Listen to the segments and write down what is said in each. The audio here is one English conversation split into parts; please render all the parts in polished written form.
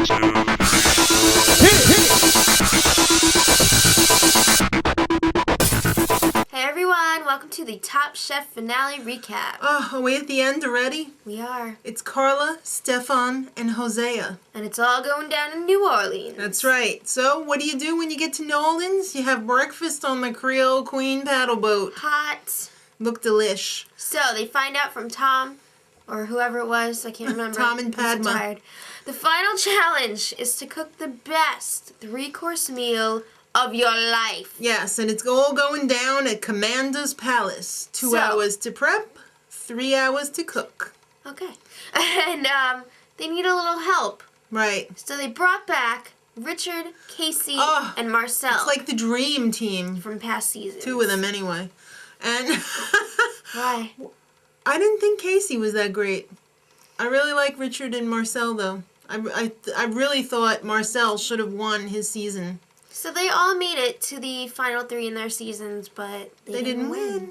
Hey everyone, welcome to the Top Chef finale recap. Oh, are we at the end already? We are. It's Carla, Stefan, and Hosea. And it's all going down in New Orleans. That's right. So, what do you do when you get to New Orleans? You have breakfast on the Creole Queen paddle boat. Hot. Look delish. So, they find out from Tom, or whoever it was, I can't remember. Tom and Padma. I'm so tired. The final challenge is to cook the best 3-course meal of your life. Yes, and it's all going down at Commander's Palace. 2 hours to prep, 3 hours to cook. Okay. And they need a little help. Right. So they brought back Richard, Casey, and Marcel. It's like the dream team. From past seasons. 2 of them anyway. And why? I didn't think Casey was that great. I really like Richard and Marcel though. I really thought Marcel should have won his season. So they all made it to the final 3 in their seasons, but they didn't win.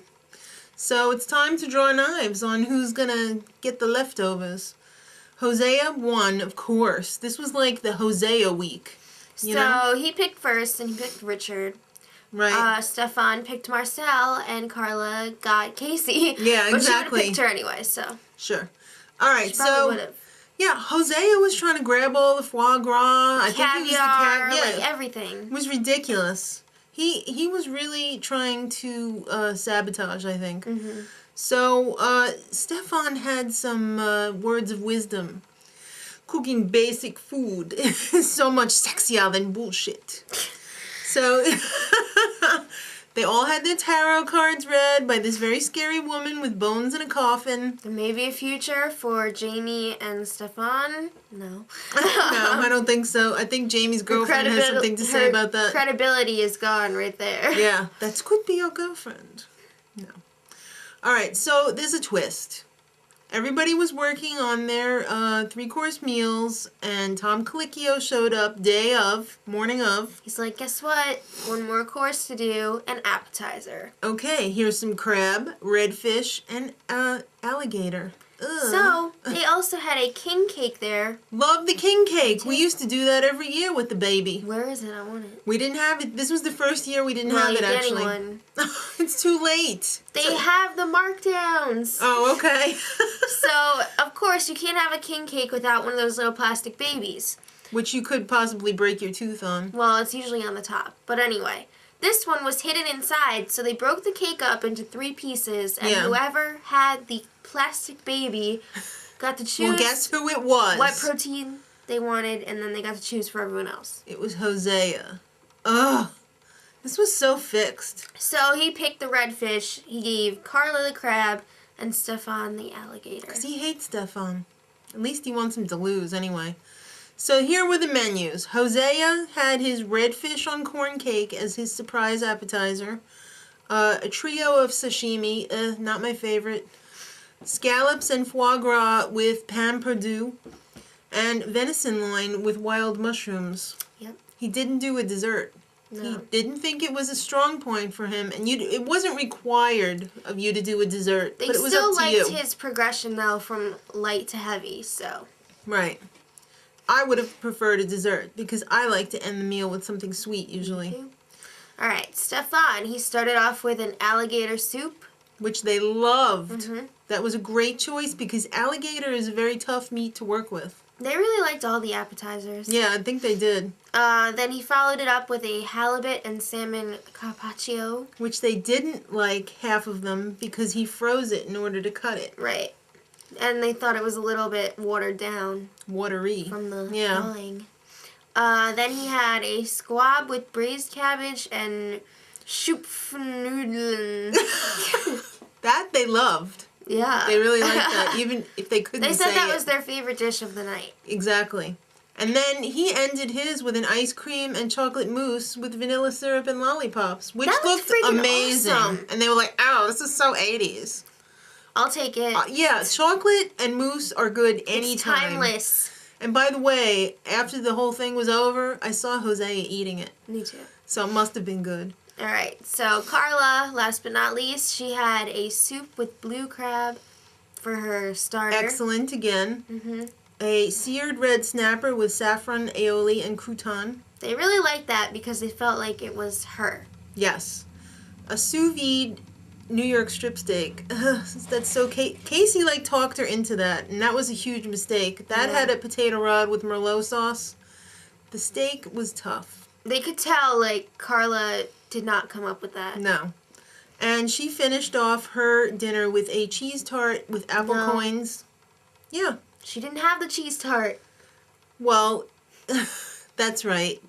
So it's time to draw knives on who's gonna get the leftovers. Hosea won, of course. This was like the Hosea week. You know? He picked first, and he picked Richard. Right. Stefan picked Marcel, and Carla got Casey. Yeah, exactly. But she would have picked her anyway, so. Sure. All right, she probably would've. Yeah, Hosea was trying to grab all the foie gras. Caviar, like everything. It was ridiculous. He was really trying to sabotage, I think. Mm-hmm. So, Stefan had some words of wisdom. Cooking basic food is so much sexier than bullshit. So, they all had their tarot cards read by this very scary woman with bones in a coffin. There may be a future for Jamie and Stefan. No. No, I don't think so. I think Jamie's girlfriend has something to say about that. Credibility is gone right there. Yeah, that could be your girlfriend. No. All right, so there's a twist. Everybody was working on their 3-course meals, and Tom Colicchio showed up morning of. He's like, guess what? 1 more course to do, an appetizer. Okay, here's some crab, redfish, and alligator. Ugh. So, they also had a king cake there. Love the king cake. We used to do that every year with the baby. Where is it? I want it. We didn't have it. This was the first year we didn't have it, actually. One. It's too late. They have the markdowns. Oh, okay. So, of course, you can't have a king cake without one of those little plastic babies. Which you could possibly break your tooth on. Well, it's usually on the top. But anyway, this one was hidden inside, so they broke the cake up into 3 pieces, and whoever had the plastic baby got to choose. Well, guess who it was? What protein they wanted, and then they got to choose for everyone else. It was Hosea. Ugh. This was so fixed. So he picked the redfish, he gave Carla the crab, and Stefan the alligator. Because he hates Stefan. At least he wants him to lose anyway. So here were the menus. Hosea had his redfish on corn cake as his surprise appetizer. A trio of sashimi, not my favorite. Scallops and foie gras with pan perdu. And venison loin with wild mushrooms. Yep. He didn't do a dessert. No. He didn't think it was a strong point for him, and it wasn't required of you to do a dessert, but it was up to you. They still liked his progression, though, from light to heavy, so. Right. I would have preferred a dessert, because I like to end the meal with something sweet, usually. All right, Stefan, he started off with an alligator soup. Which they loved. Mm-hmm. That was a great choice, because alligator is a very tough meat to work with. They really liked all the appetizers. Yeah, I think they did. Then he followed it up with a halibut and salmon carpaccio. Which they didn't like half of them because he froze it in order to cut it. Right. And they thought it was a little bit watered down. Watery. From the thawing. Then he had a squab with braised cabbage and Schupfnudeln. That they loved. Yeah. They really liked that, even if they couldn't say it. They said that was their favorite dish of the night. Exactly. And then he ended his with an ice cream and chocolate mousse with vanilla syrup and lollipops, which looked amazing. Awesome. And they were like, oh, this is so 80s. I'll take it. Yeah, chocolate and mousse are good anytime. It's timeless. And by the way, after the whole thing was over, I saw Hosea eating it. Me too. So it must have been good. All right, so Carla, last but not least, she had a soup with blue crab for her starter. Excellent again. Mm-hmm. a seared red snapper with saffron, aioli, and crouton. They really liked that because they felt like it was her. Yes. A sous vide New York strip steak. That's so... Casey, talked her into that, and that was a huge mistake. That had a potato rod with Merlot sauce. The steak was tough. They could tell, Carla did not come up with that. No. And she finished off her dinner with a cheese tart with apple coins. Yeah. She didn't have the cheese tart. Well, that's right.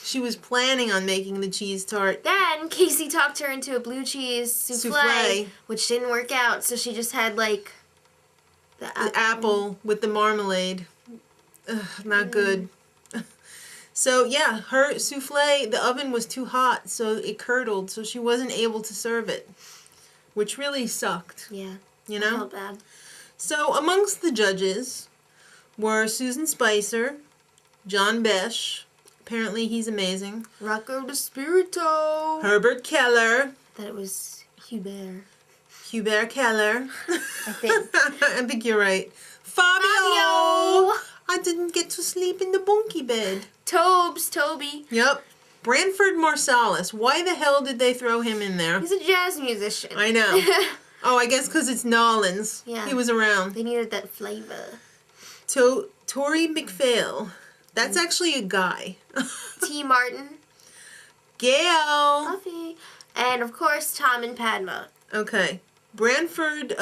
She was planning on making the cheese tart. Then Casey talked her into a blue cheese souffle, which didn't work out, so she just had, the apple with the marmalade. Ugh, not good. So, yeah, her souffle, the oven was too hot, so it curdled, so she wasn't able to serve it, which really sucked. Yeah. You know? I felt bad. So, amongst the judges were Susan Spicer, John Besh, apparently he's amazing, Rocco DiSpirito, Hubert Keller. That was Hubert. Hubert Keller. I think. I think you're right. Fabio! I didn't get to sleep in the bunkie bed. Toby. Yep. Branford Marsalis. Why the hell did they throw him in there? He's a jazz musician. I know. Oh, I guess because it's Nolans. Yeah. He was around. They needed that flavor. Tory McPhail. That's actually a guy. Ti Martin. Gail. Coffee. And, of course, Tom and Padma. Okay. Branford,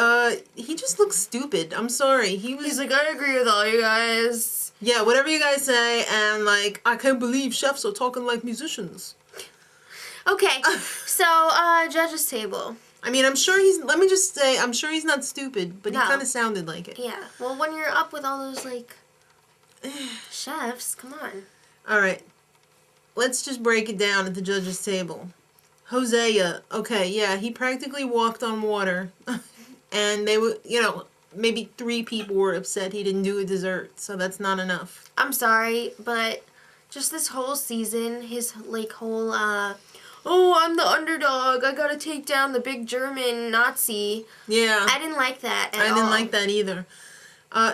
he just looks stupid. I'm sorry. He's like, I agree with all you guys. Yeah, whatever you guys say, and, I can't believe chefs are talking like musicians. Okay, so, judges table. I mean, I'm sure let me just say, I'm sure he's not stupid, but he kind of sounded like it. Yeah, well, when you're up with all those, chefs, come on. All right. Let's just break it down at the judges' table. Hosea, okay, yeah, he practically walked on water. And they were, maybe 3 people were upset he didn't do a dessert, so that's not enough. I'm sorry, but just this whole season, his, whole, oh, I'm the underdog, I gotta take down the big German Nazi. Yeah. I didn't like that at all. I didn't like that either.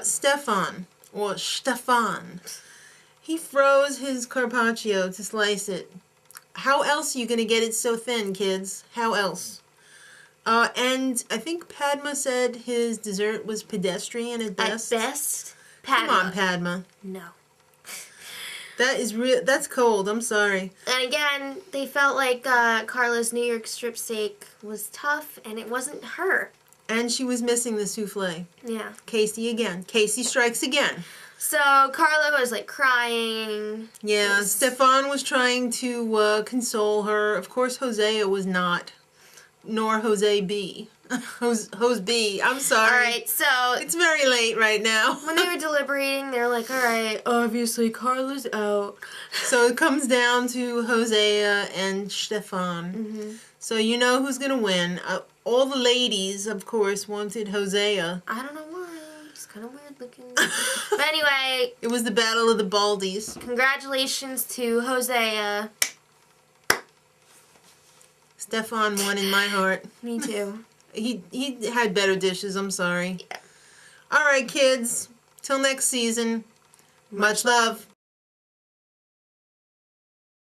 Stefan, he froze his carpaccio to slice it. How else are you going to get it so thin, kids? How else? And I think Padma said his dessert was pedestrian at best. At best? Padma. Come on, Padma. No. That's cold. I'm sorry. And again, they felt like Carla's New York strip steak was tough, and it wasn't her. And she was missing the souffle. Yeah. Casey again. Casey strikes again. So Carla was crying. Yeah, Stefan was trying to console her. Of course, Hosea was not. Nor Jose B. Hose B. I'm sorry. Alright, so it's very late right now. When they were deliberating, they were like, alright, obviously Carla's out. So it comes down to Hosea and Stefan. Mm-hmm. So you know who's going to win. All the ladies, of course, wanted Hosea. I don't know why. He's kind of weird looking. But anyway. It was the Battle of the Baldies. Congratulations to Hosea. Stefan won in my heart. Me too. He had better dishes, I'm sorry. Yeah. All right, kids. Till next season. Much love.